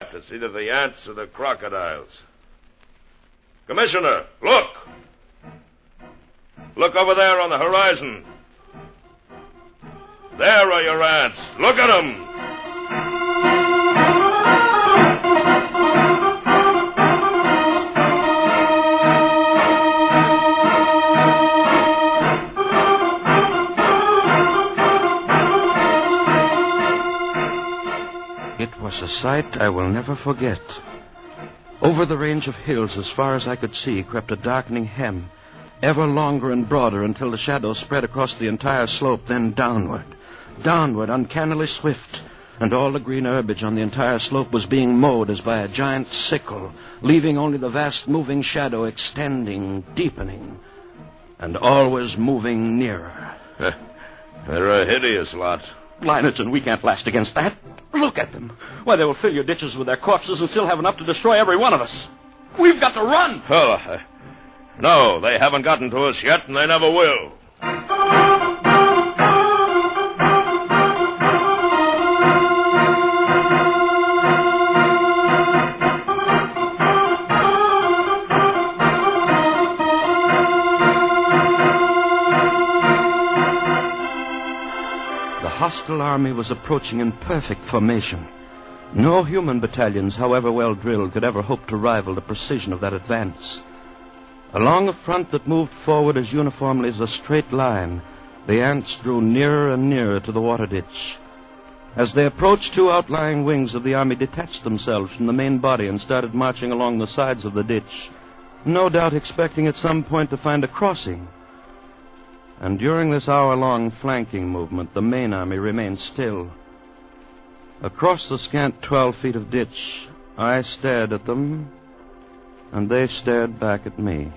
It's either the ants or the crocodiles. Commissioner, look! Look over there on the horizon. There are your ants. Look at them! It was a sight I will never forget. Over the range of hills, as far as I could see, crept a darkening hem, ever longer and broader until the shadows spread across the entire slope, then downward, uncannily swift, and all the green herbage on the entire slope was being mowed as by a giant sickle, leaving only the vast moving shadow extending, deepening, and always moving nearer. They're a hideous lot. Leiningen, we can't last against that. Look at them. Why, they will fill your ditches with their corpses and still have enough to destroy every one of us. We've got to run. Oh, no, they haven't gotten to us yet, and they never will. The hostile army was approaching in perfect formation. No human battalions, however well drilled, could ever hope to rival the precision of that advance. Along a front that moved forward as uniformly as a straight line, the ants drew nearer and nearer to the water ditch. As they approached, two outlying wings of the army detached themselves from the main body and started marching along the sides of the ditch, no doubt expecting at some point to find a crossing. And during this hour-long flanking movement, the main army remained still. Across the scant 12 feet of ditch, I stared at them, and they stared back at me.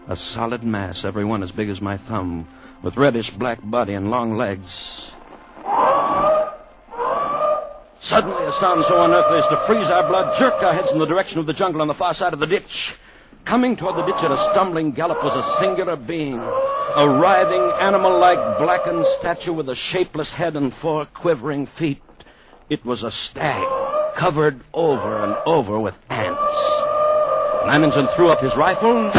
A solid mass, every one as big as my thumb, with reddish-black body and long legs. Suddenly, a sound so unearthly as to freeze our blood jerked our heads in the direction of the jungle on the far side of the ditch. Coming toward the ditch at a stumbling gallop was a singular being, a writhing, animal-like blackened statue with a shapeless head and 4 quivering feet. It was a stag, covered over and over with ants. Leiningen threw up his rifle,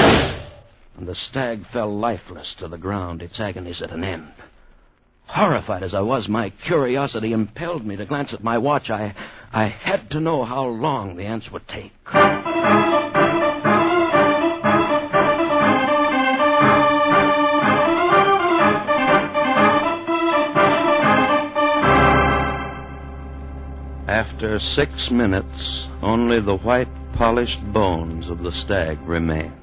and the stag fell lifeless to the ground, its agonies at an end. Horrified as I was, my curiosity impelled me to glance at my watch. I had to know how long the ants would take. After 6 minutes, only the white, polished bones of the stag remained.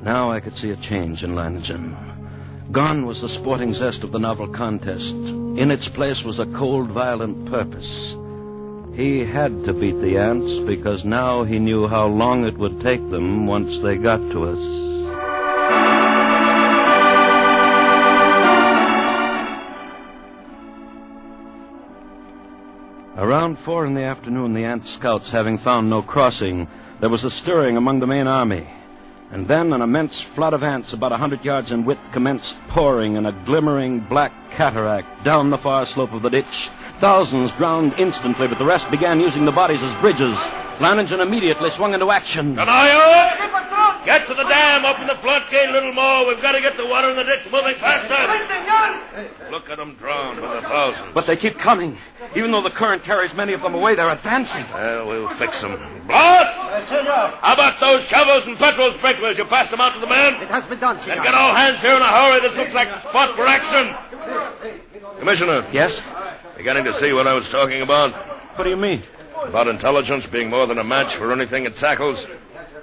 Now I could see a change in Leiningen. Gone was the sporting zest of the novel contest. In its place was a cold, violent purpose. He had to beat the ants because now he knew how long it would take them once they got to us. Around 4 in the afternoon, the ant scouts having found no crossing, there was a stirring among the main army. And then an immense flood of ants about 100 yards in width commenced pouring in a glimmering black cataract down the far slope of the ditch. Thousands drowned instantly, but the rest began using the bodies as bridges. Leiningen immediately swung into action. Hahauh! Get to the dam, open the floodgate a little more. We've got to get the water in the ditch moving faster. Look at them drowned by the thousands. But they keep coming. Even though the current carries many of them away, they're advancing. Well, we'll fix them. Boss! How about those shovels and petrol sprinklers? You passed them out to the men? It has been done, senor. Then get all hands here in a hurry. This looks like a spot for action. Commissioner. Yes? Beginning to see what I was talking about? What do you mean? About intelligence being more than a match for anything it tackles.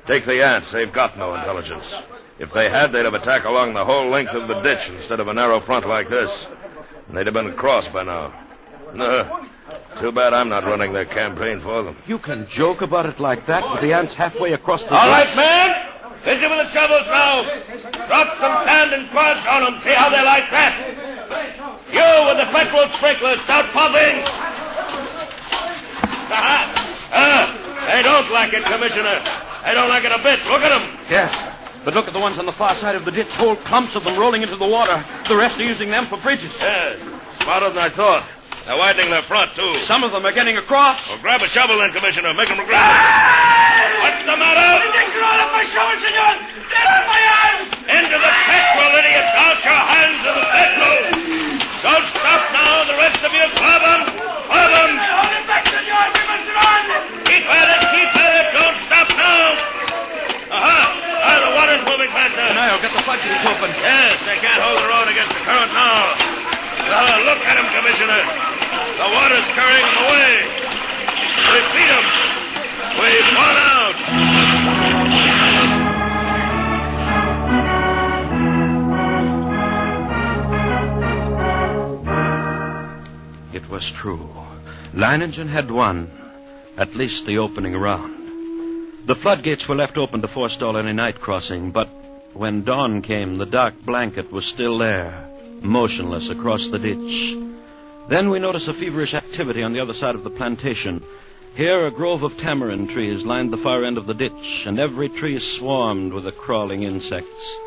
Take the ants. They've got no intelligence. If they had, they'd have attacked along the whole length of the ditch instead of a narrow front like this. And they'd have been across by now. Too bad I'm not running their campaign for them. You can joke about it like that with the ants halfway across the... All right, man. Busy with the shovels now. Drop some sand and quads on them. See how they like that. You with the petrol sprinklers, start pumping. They don't like it, Commissioner. They don't like it a bit. Look at them. Yes, but look at the ones on the far side of the ditch. Whole clumps of them rolling into the water. The rest are using them for bridges. Yes, smarter than I thought. They're widening their front, too. Some of them are getting across. Well, grab a shovel then, Commissioner. Make them grab. What's the matter? Into the petrol, idiots! Out your hands of the petrol! Don't stop now. The rest of you, grab them. Grab them. Keep at it. Keep at it. Don't stop now. The water's moving faster. I'll get the floodgates open. Yes, they can't hold their own against the current now. Look at them, Commissioner. The water's carrying them away. We beat them. We've won out. It was true. Leiningen had won, at least the opening round. The floodgates were left open to forestall any night crossing, but when dawn came, the dark blanket was still there, motionless across the ditch. Then we noticed a feverish activity on the other side of the plantation. Here, a grove of tamarind trees lined the far end of the ditch, and every tree swarmed with the crawling insects.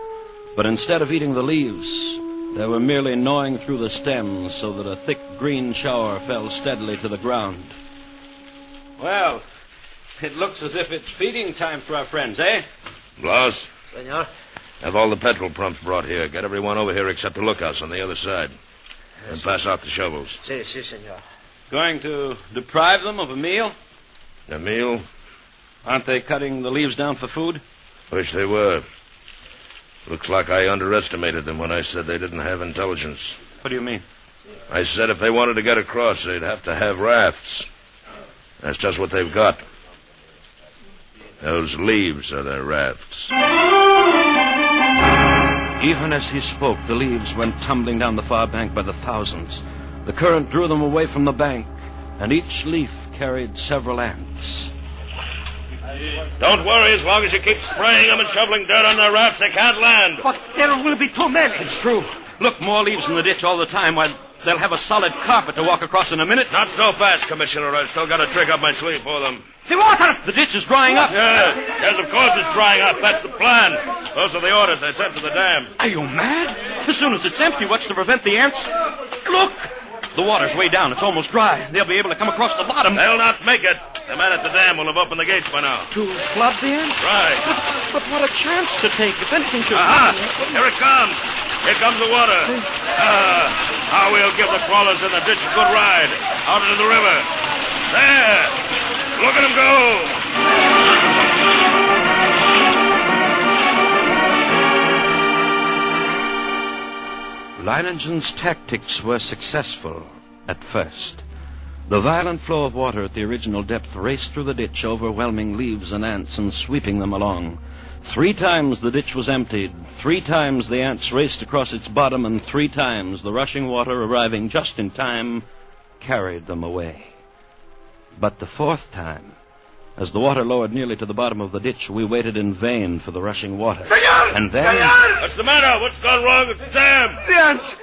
But instead of eating the leaves, they were merely gnawing through the stems so that a thick green shower fell steadily to the ground. Well, it looks as if it's feeding time for our friends, eh? Blouse, Senor. have all the petrol pumps brought here. Get everyone over here except the lookouts on the other side. And pass out the shovels. Si, senor. Going to deprive them of a meal? A meal? Aren't they cutting the leaves down for food? Wish they were. Looks like I underestimated them when I said they didn't have intelligence. What do you mean? I said if they wanted to get across, they'd have to have rafts. That's just what they've got. Those leaves are their rafts. Even as he spoke, the leaves went tumbling down the far bank by the thousands. The current drew them away from the bank, and each leaf carried several ants. Don't worry, as long as you keep spraying them and shoveling dirt on their rafts, they can't land. But there will be 2 men. It's true. Look, more leaves in the ditch all the time. Why, they'll have a solid carpet to walk across in a minute. Not so fast, Commissioner. I've still got a trick up my sleeve for them. The water! The ditch is drying up. Yes, of course it's drying up. That's the plan. Those are the orders I sent to the dam. Are you mad? As soon as it's empty, what's to prevent the ants? Look! The water's way down. It's almost dry. They'll be able to come across the bottom. They'll not make it. The man at the dam will have opened the gates by now. To flood the ants? Right. But what a chance to take. If anything should... Here it comes. Here comes the water. Now we'll give the crawlers in the ditch a good ride. Out into the river. There. Look at them go. Leiningen's tactics were successful at first. The violent flow of water at the original depth raced through the ditch, overwhelming leaves and ants and sweeping them along. 3 times the ditch was emptied, 3 times the ants raced across its bottom, and 3 times the rushing water, arriving just in time, carried them away. But the 4th time, as the water lowered nearly to the bottom of the ditch, we waited in vain for the rushing water. Senor! And then... Senor! What's the matter? What's gone wrong with the dam? The ants!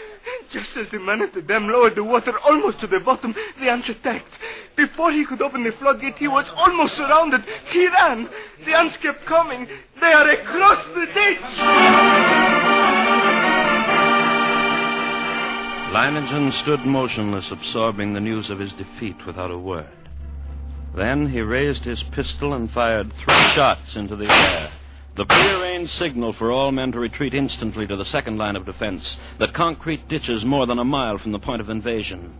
Just as the man at the dam lowered the water almost to the bottom, the ants attacked. Before he could open the floodgate, he was almost surrounded. He ran. The ants kept coming. They are across the ditch. Leiningen stood motionless, absorbing the news of his defeat without a word. Then he raised his pistol and fired 3 shots into the air. The prearranged signal for all men to retreat instantly to the second line of defense, the concrete ditches more than a mile from the point of invasion.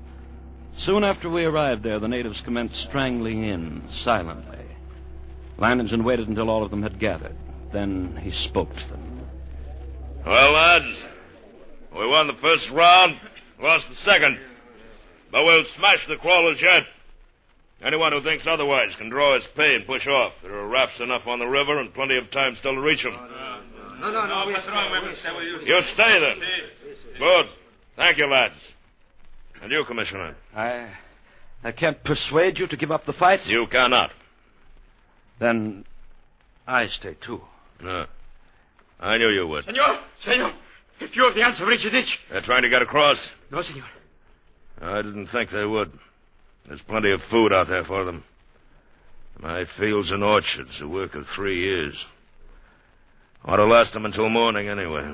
Soon after we arrived there, the natives commenced strangling in, silently. Leiningen waited until all of them had gathered. Then he spoke to them. Well, lads, we won the first round, lost the second. But we'll smash the crawlers yet. Anyone who thinks otherwise can draw his pay and push off. There are rafts enough on the river and plenty of time still to reach them. No. You stay then. Good. Thank you, lads. And you, Commissioner? I can't persuade you to give up the fight? You cannot. Then I stay too. No. I knew you would. Senor, if you have the ants have reached the ditch. They're trying to get across. No, senor. I didn't think they would. There's plenty of food out there for them. My fields and orchards, a work of 3 years. Ought to last them until morning anyway.